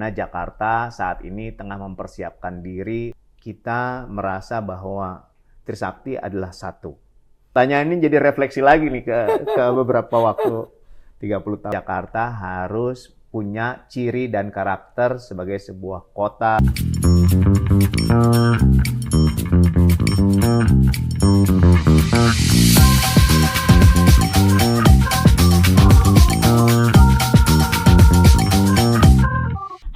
Nah, Jakarta saat ini tengah mempersiapkan diri, kita merasa bahwa Trisakti adalah satu. Tanya ini jadi refleksi lagi nih ke beberapa waktu 30 tahun. Jakarta harus punya ciri dan karakter sebagai sebuah kota.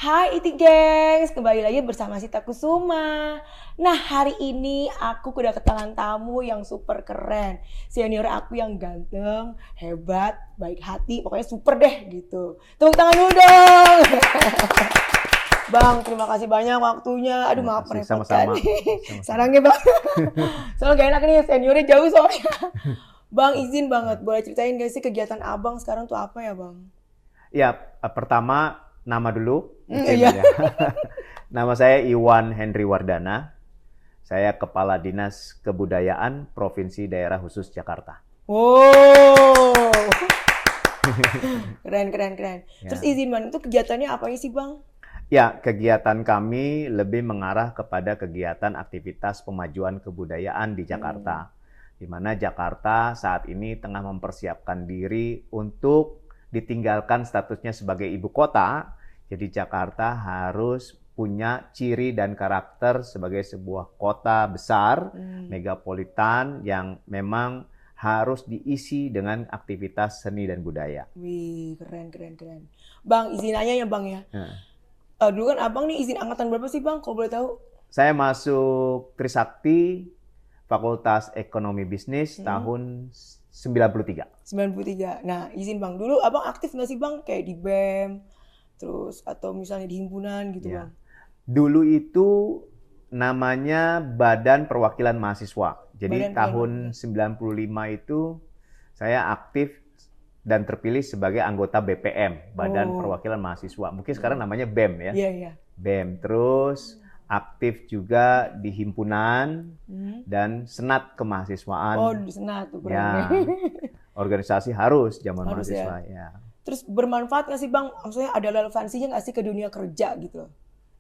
Hai Iti gengs, kembali lagi bersama Sita Kusuma. Nah, hari ini aku udah kedatangan tamu yang super keren. Senior aku yang ganteng, hebat, baik hati, pokoknya super deh gitu. Tepuk tangan dulu dong. Bang, terima kasih banyak waktunya. Aduh, maaf merepotkan. Sama-sama. Sarangnya bang. Soalnya gak enak nih, seniornya jauh soalnya. Bang, izin banget, boleh ceritain gak sih kegiatan abang sekarang tuh apa ya bang? Ya, pertama nama dulu. Iya. Ya. Nama saya Iwan Henry Wardana. Saya Kepala Dinas Kebudayaan Provinsi Daerah Khusus Jakarta. Wow. Keren. Ya. Terus izin bang, itu kegiatannya apa sih bang? Ya, kegiatan kami lebih mengarah kepada kegiatan aktivitas pemajuan kebudayaan di Jakarta. Di mana Jakarta saat ini tengah mempersiapkan diri untuk ditinggalkan statusnya sebagai ibu kota. Jadi Jakarta harus punya ciri dan karakter sebagai sebuah kota besar, megapolitan yang memang harus diisi dengan aktivitas seni dan budaya. Wih, keren. Bang, izin aja ya bang ya. Dulu kan abang nih izin angkatan berapa sih bang, kalau boleh tahu? Saya masuk Trisakti, Fakultas Ekonomi Bisnis tahun 93. 93. Nah, izin bang, dulu abang aktif nggak sih bang? Kayak di BEM, terus atau misalnya di himpunan gitu Ya. bang? Dulu itu namanya Badan Perwakilan Mahasiswa. Jadi Badan tahun 95 itu saya aktif dan terpilih sebagai anggota BPM, Badan Perwakilan Mahasiswa. Mungkin sekarang namanya BEM ya. Iya. BEM. Terus aktif juga di himpunan dan senat kemahasiswaan. Oh, di senat tuh keren. Ya. Organisasi harus zaman Harus mahasiswa ya. Terus bermanfaat nggak sih bang? Maksudnya ada relevansinya nggak sih ke dunia kerja gitu?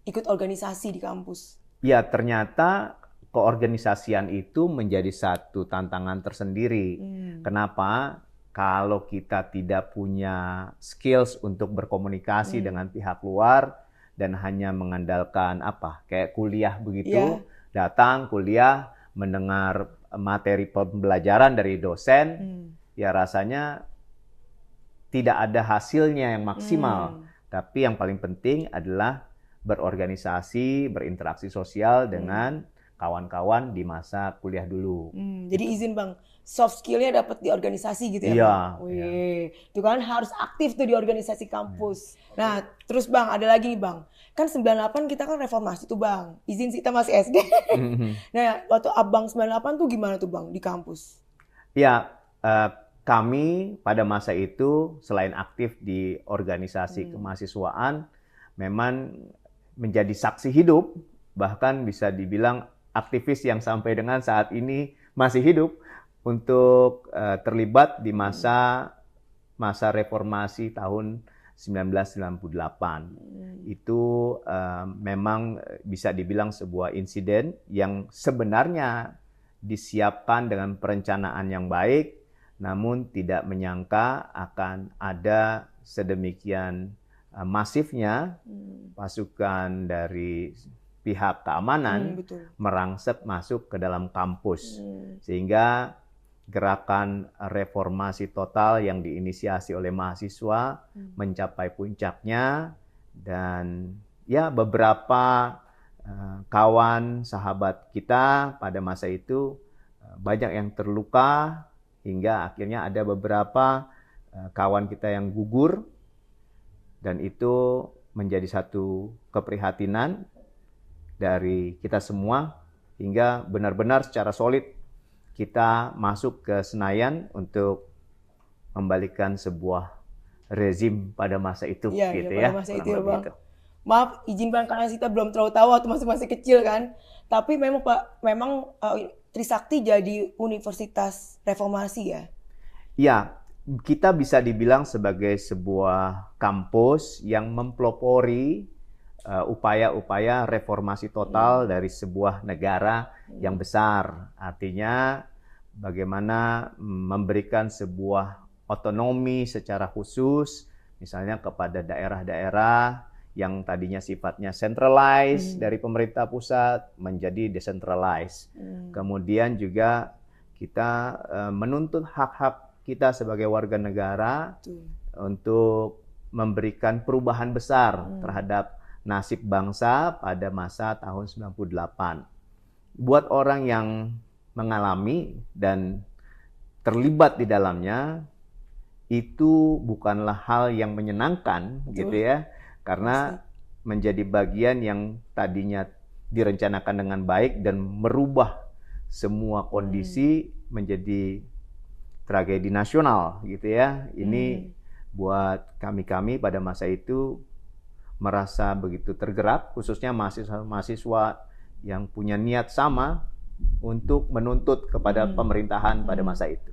Ikut organisasi di kampus? Ya, ternyata keorganisasian itu menjadi satu tantangan tersendiri. Kenapa? Kalau kita tidak punya skills untuk berkomunikasi dengan pihak luar dan hanya mengandalkan kayak kuliah begitu, datang kuliah, mendengar materi pembelajaran dari dosen, ya rasanya tidak ada hasilnya yang maksimal. Tapi yang paling penting adalah berorganisasi, berinteraksi sosial dengan kawan-kawan di masa kuliah dulu. Jadi izin bang, soft skill-nya dapat di organisasi gitu ya Iya, bang? Wih, itu kan harus aktif tuh di organisasi kampus. Nah, terus bang, ada lagi nih bang. Kan 98 kita kan reformasi tuh bang. Izin sih kita masih SD. Nah, waktu abang 98 tuh gimana tuh bang di kampus? Ya, kami pada masa itu selain aktif di organisasi kemahasiswaan, memang menjadi saksi hidup, bahkan bisa dibilang aktivis yang sampai dengan saat ini masih hidup untuk terlibat di masa reformasi tahun 1998. Itu memang bisa dibilang sebuah insiden yang sebenarnya disiapkan dengan perencanaan yang baik, namun tidak menyangka akan ada sedemikian masifnya pasukan dari pihak keamanan merangsek masuk ke dalam kampus. Sehingga gerakan reformasi total yang diinisiasi oleh mahasiswa mencapai puncaknya, dan ya beberapa kawan sahabat kita pada masa itu banyak yang terluka, hingga akhirnya ada beberapa kawan kita yang gugur, dan itu menjadi satu keprihatinan dari kita semua, hingga benar-benar secara solid kita masuk ke Senayan untuk membalikan sebuah rezim pada masa itu. Pada masa itu ya bang. Maaf, izin bang karena kita belum terlalu tahu waktu masih kecil kan. Tapi memang Trisakti jadi universitas reformasi ya? Ya, kita bisa dibilang sebagai sebuah kampus yang mempelopori upaya-upaya reformasi total dari sebuah negara yang besar. Artinya bagaimana memberikan sebuah otonomi secara khusus, misalnya kepada daerah-daerah yang tadinya sifatnya centralized dari pemerintah pusat menjadi decentralized. Kemudian juga kita menuntut hak-hak kita sebagai warga negara untuk memberikan perubahan besar terhadap nasib bangsa pada masa tahun 98. Buat orang yang mengalami dan terlibat di dalamnya, itu bukanlah hal yang menyenangkan gitu ya, karena menjadi bagian yang tadinya direncanakan dengan baik dan merubah semua kondisi menjadi tragedi nasional gitu ya. Ini buat kami-kami pada masa itu merasa begitu tergerak, khususnya mahasiswa-mahasiswa yang punya niat sama untuk menuntut kepada pemerintahan pada masa itu.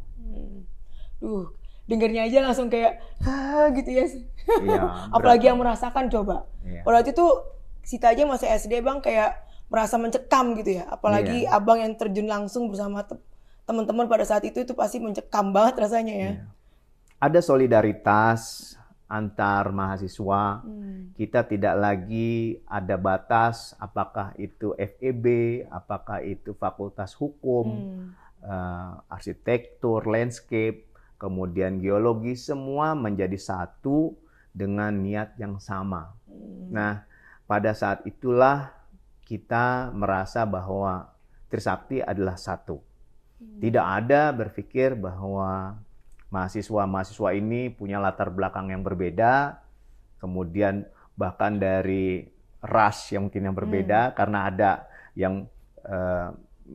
Dengarnya aja langsung kayak gitu ya. Iya, apalagi yang merasakan coba. Iya. Waktu itu Sita aja masih SD Bang, kayak merasa mencekam gitu ya. Apalagi Abang yang terjun langsung bersama teman-teman pada saat itu pasti mencekam banget rasanya ya. Iya. Ada solidaritas antar mahasiswa, kita tidak lagi ada batas apakah itu FEB, apakah itu fakultas hukum, arsitektur, landscape, kemudian geologi, semua menjadi satu dengan niat yang sama. Nah, pada saat itulah kita merasa bahwa Trisakti adalah satu. Tidak ada berpikir bahwa mahasiswa-mahasiswa ini punya latar belakang yang berbeda, kemudian bahkan dari ras yang mungkin yang berbeda, karena ada yang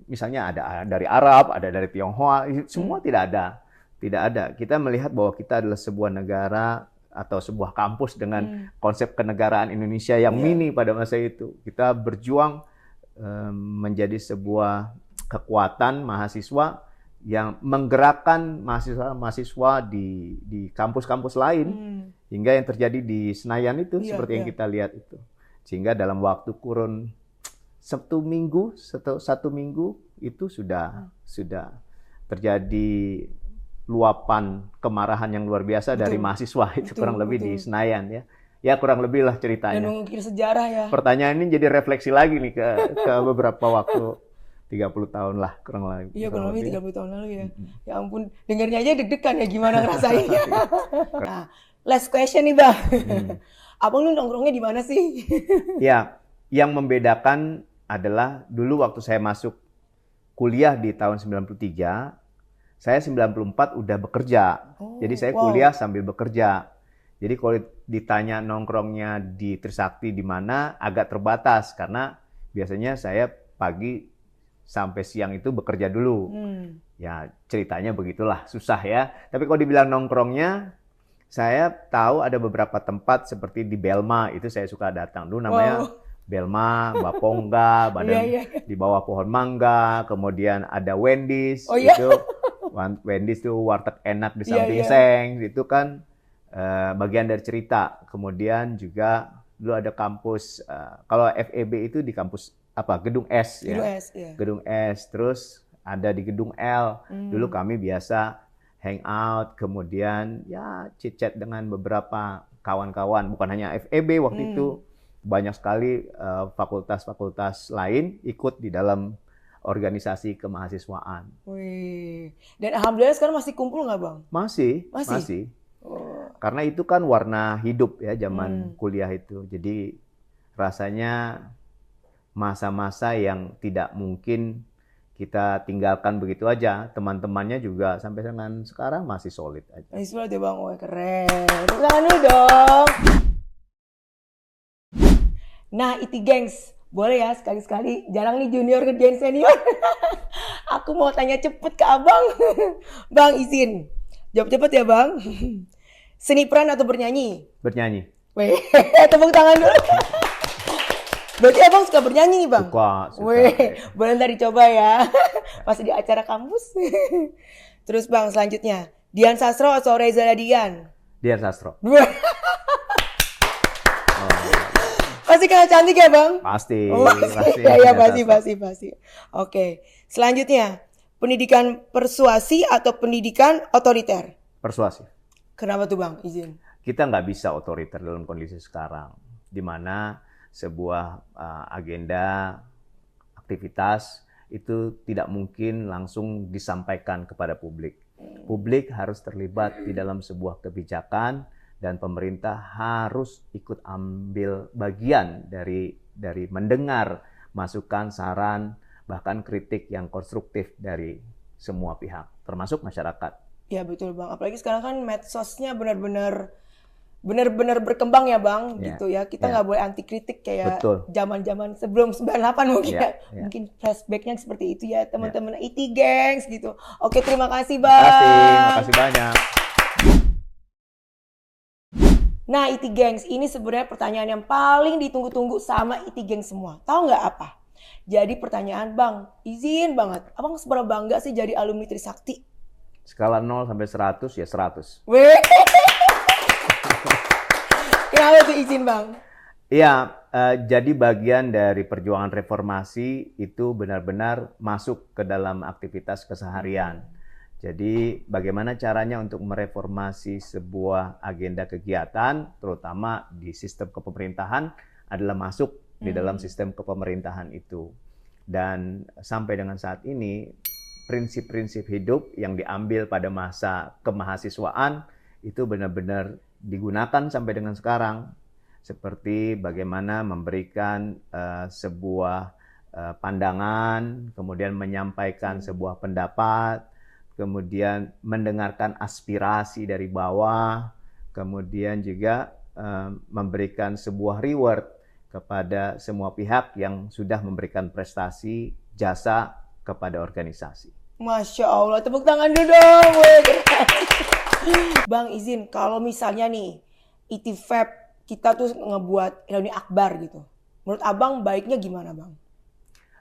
misalnya ada dari Arab, ada dari Tionghoa, semua tidak ada. Tidak ada. Kita melihat bahwa kita adalah sebuah negara atau sebuah kampus dengan konsep kenegaraan Indonesia yang mini pada masa itu. Kita berjuang menjadi sebuah kekuatan mahasiswa yang menggerakkan mahasiswa-mahasiswa di kampus-kampus lain, hingga yang terjadi di Senayan itu seperti yang kita lihat itu. Sehingga dalam waktu kurun satu minggu itu sudah terjadi luapan kemarahan yang luar biasa dari mahasiswa itu, kurang lebih di Senayan ya. Ya kurang lebih lah ceritanya. Dan mengukir sejarah ya. Pertanyaan ini jadi refleksi lagi nih ke beberapa waktu. 30 tahun lah kurang lebih. Iya kurang lebih 30 tahun lalu ya. Ya ampun, dengarnya aja deg-degan ya gimana ngerasainnya. Nah, last question nih Bang. Abang lu nongkrongnya di mana sih? Ya, yang membedakan adalah dulu waktu saya masuk kuliah di tahun 93, saya 94 udah bekerja. Jadi saya kuliah sambil bekerja. Jadi kalau ditanya nongkrongnya di Trisakti di mana, agak terbatas karena biasanya saya pagi sampai siang itu bekerja dulu. Ya ceritanya begitulah, susah ya. Tapi kalau dibilang nongkrongnya, saya tahu ada beberapa tempat seperti di Belma, itu saya suka datang. Dulu namanya Belma, Bapongga, di bawah pohon mangga. Kemudian ada Wendy's, itu Wendy's itu warteg enak di samping Seng, itu kan bagian dari cerita. Kemudian juga dulu ada kampus, kalau FEB itu di kampus Gedung S ya. Gedung S, terus ada di Gedung L. Dulu kami biasa hangout, kemudian ya chit-chat dengan beberapa kawan-kawan, bukan hanya FEB waktu itu, banyak sekali fakultas-fakultas lain ikut di dalam organisasi kemahasiswaan. Wih. Dan alhamdulillah sekarang masih kumpul nggak Bang? Masih. Karena itu kan warna hidup ya zaman kuliah itu. Jadi rasanya masa-masa yang tidak mungkin kita tinggalkan begitu aja. Teman-temannya juga sampai dengan sekarang masih solid aja. Masih solid ya Bang, wah keren. Tepuk tangan dulu dong. Nah, Iti gengs, boleh ya sekali-sekali, jarang nih junior kerjain senior. Aku mau tanya cepet ke Abang. Bang izin, jawab cepet ya Bang. Seni peran atau bernyanyi? Bernyanyi. Weh, tepuk tangan dulu. Berarti Abang suka bernyanyi nih Bang? Suka. Weh, boleh ntar dicoba ya. Masih di acara kampus. Terus Bang selanjutnya, Dian Sastro atau Reza Radian? Dian Sastro. Pasti karena cantik ya Bang? Pasti. Oh, ya pasti. Oke, selanjutnya pendidikan persuasi atau pendidikan otoriter? Persuasif. Kenapa tuh Bang? Izin. Kita nggak bisa otoriter dalam kondisi sekarang, di mana sebuah agenda, aktivitas itu tidak mungkin langsung disampaikan kepada publik. Publik harus terlibat di dalam sebuah kebijakan dan pemerintah harus ikut ambil bagian dari mendengar masukan, saran, bahkan kritik yang konstruktif dari semua pihak, termasuk masyarakat. Ya betul Bang, apalagi sekarang kan medsosnya benar-benar berkembang ya Bang, gitu ya. Kita nggak boleh anti kritik kayak zaman-zaman sebelum 98 mungkin ya. Mungkin flashbacknya seperti itu ya teman-teman IT Gengs gitu. Oke, terima kasih Bang. Makasih banyak. Nah, IT Gengs, ini sebenarnya pertanyaan yang paling ditunggu-tunggu sama IT Gengs semua. Tahu nggak apa? Jadi pertanyaan Bang, izin banget. Abang seberapa bangga sih jadi alumni Trisakti? Skala 0 sampai 100 ya 100. Weh. Kenapa tuh izin Bang? Iya, jadi bagian dari perjuangan reformasi itu benar-benar masuk ke dalam aktivitas keseharian. Jadi bagaimana caranya untuk mereformasi sebuah agenda kegiatan, terutama di sistem kepemerintahan, adalah masuk di dalam sistem kepemerintahan itu. Dan sampai dengan saat ini, prinsip-prinsip hidup yang diambil pada masa kemahasiswaan itu benar-benar digunakan sampai dengan sekarang. Seperti bagaimana memberikan sebuah pandangan, kemudian menyampaikan sebuah pendapat, kemudian mendengarkan aspirasi dari bawah, kemudian juga memberikan sebuah reward kepada semua pihak yang sudah memberikan prestasi jasa kepada organisasi. Masya Allah, tepuk tangan dulu dong. Bang izin, kalau misalnya nih ITFEB kita tuh ngebuat reuni akbar gitu, menurut Abang baiknya gimana Bang?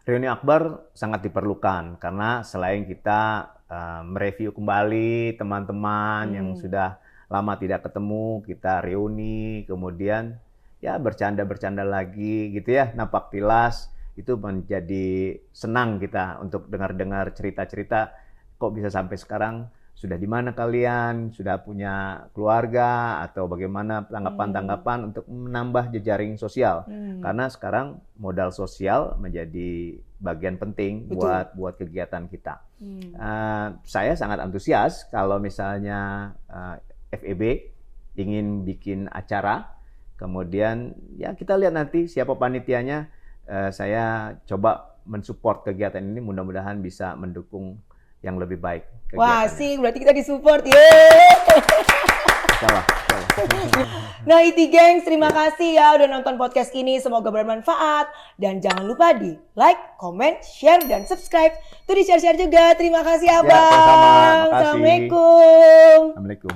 Reuni akbar sangat diperlukan karena selain kita mereview kembali teman-teman yang sudah lama tidak ketemu, kita reuni, kemudian ya bercanda-bercanda lagi gitu ya, napak tilas, itu menjadi senang kita untuk dengar-dengar cerita-cerita kok bisa sampai sekarang, sudah di mana kalian, sudah punya keluarga, atau bagaimana tanggapan-tanggapan untuk menambah jejaring sosial. Karena sekarang modal sosial menjadi bagian penting buat kegiatan kita. Saya sangat antusias kalau misalnya FEB ingin bikin acara, kemudian ya kita lihat nanti siapa panitianya. Saya coba mensupport kegiatan ini, mudah-mudahan bisa mendukung yang lebih baik. Wah, sih berarti kita disupport. Yeay. Salah. Nah, IT Gengs, terima kasih ya udah nonton podcast ini. Semoga bermanfaat. Dan jangan lupa di like, comment, share, dan subscribe. Tuh di-share-share juga. Terima kasih Abang. Ya, sama-sama. Makasih. Assalamualaikum. Assalamualaikum.